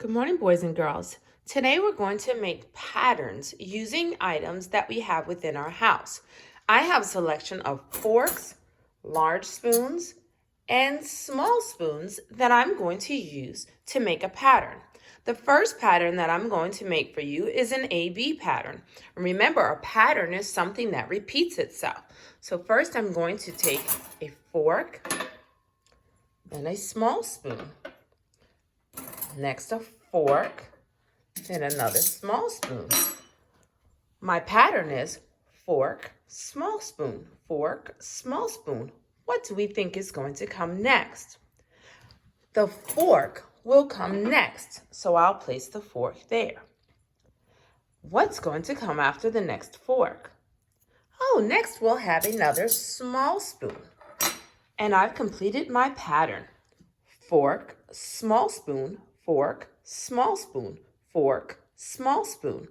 Good morning, boys and girls. Today we're going to make patterns using items that we have within our house. I have a selection of forks, large spoons, and small spoons that I'm going to use to make a pattern. The first pattern that I'm going to make for you is an AB pattern. Remember, a pattern is something that repeats itself. So first I'm going to take a fork, then a small spoon. Next, a fork, then another small spoon. My pattern is fork, small spoon, fork, small spoon. What do we think is going to come next? The fork will come next, so I'll place the fork there. What's going to come after the next fork? Oh, next we'll have another small spoon. And I've completed my pattern. Fork, small spoon, fork, small spoon, fork, small spoon.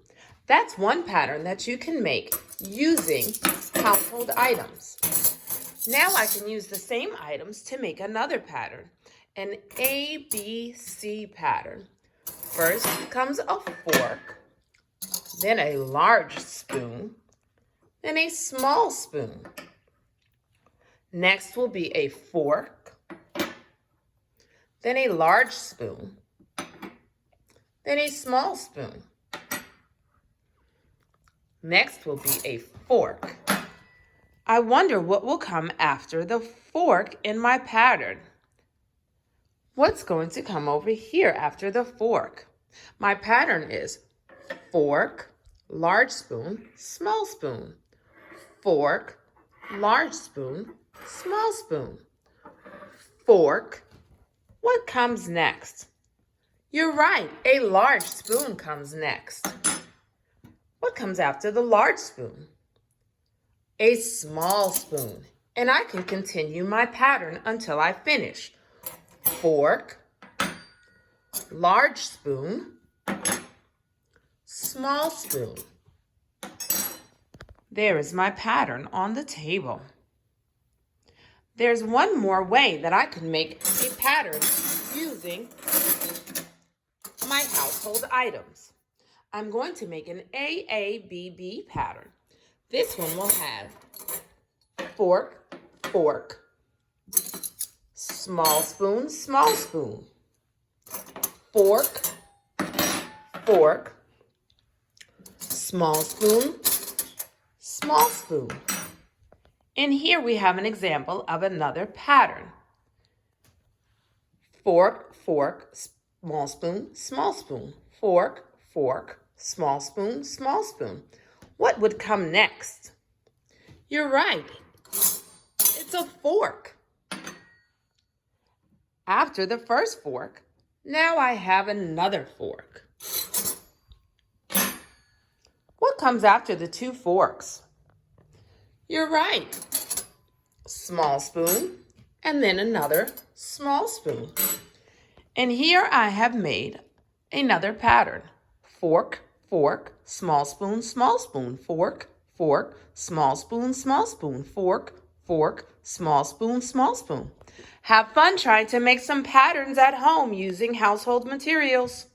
That's one pattern that you can make using household items. Now I can use the same items to make another pattern, an ABC pattern. First comes a fork, then a large spoon, then a small spoon. Next will be a fork, then a large spoon, then a small spoon. Next will be a fork. I wonder what will come after the fork in my pattern. What's going to come over here after the fork? My pattern is fork, large spoon, small spoon. Fork, large spoon, small spoon. Fork. What comes next? You're right, a large spoon comes next. What comes after the large spoon? A small spoon. And I can continue my pattern until I finish. Fork, large spoon, small spoon. There is my pattern on the table. There's one more way that I can make a pattern using my household items. I'm going to make an A8BB pattern. This one will have fork, fork, small spoon, small spoon, fork, fork, small spoon, small spoon. And here we have an example of another pattern. Fork, fork, small spoon, small spoon. Fork, fork, small spoon, small spoon. What would come next? You're right. It's a fork. After the first fork, now I have another fork. What comes after the two forks? You're right. Small spoon, and then another small spoon. And here I have made another pattern. Fork, fork, small spoon, fork, fork, small spoon, fork, fork, small spoon, small spoon. Have fun trying to make some patterns at home using household materials.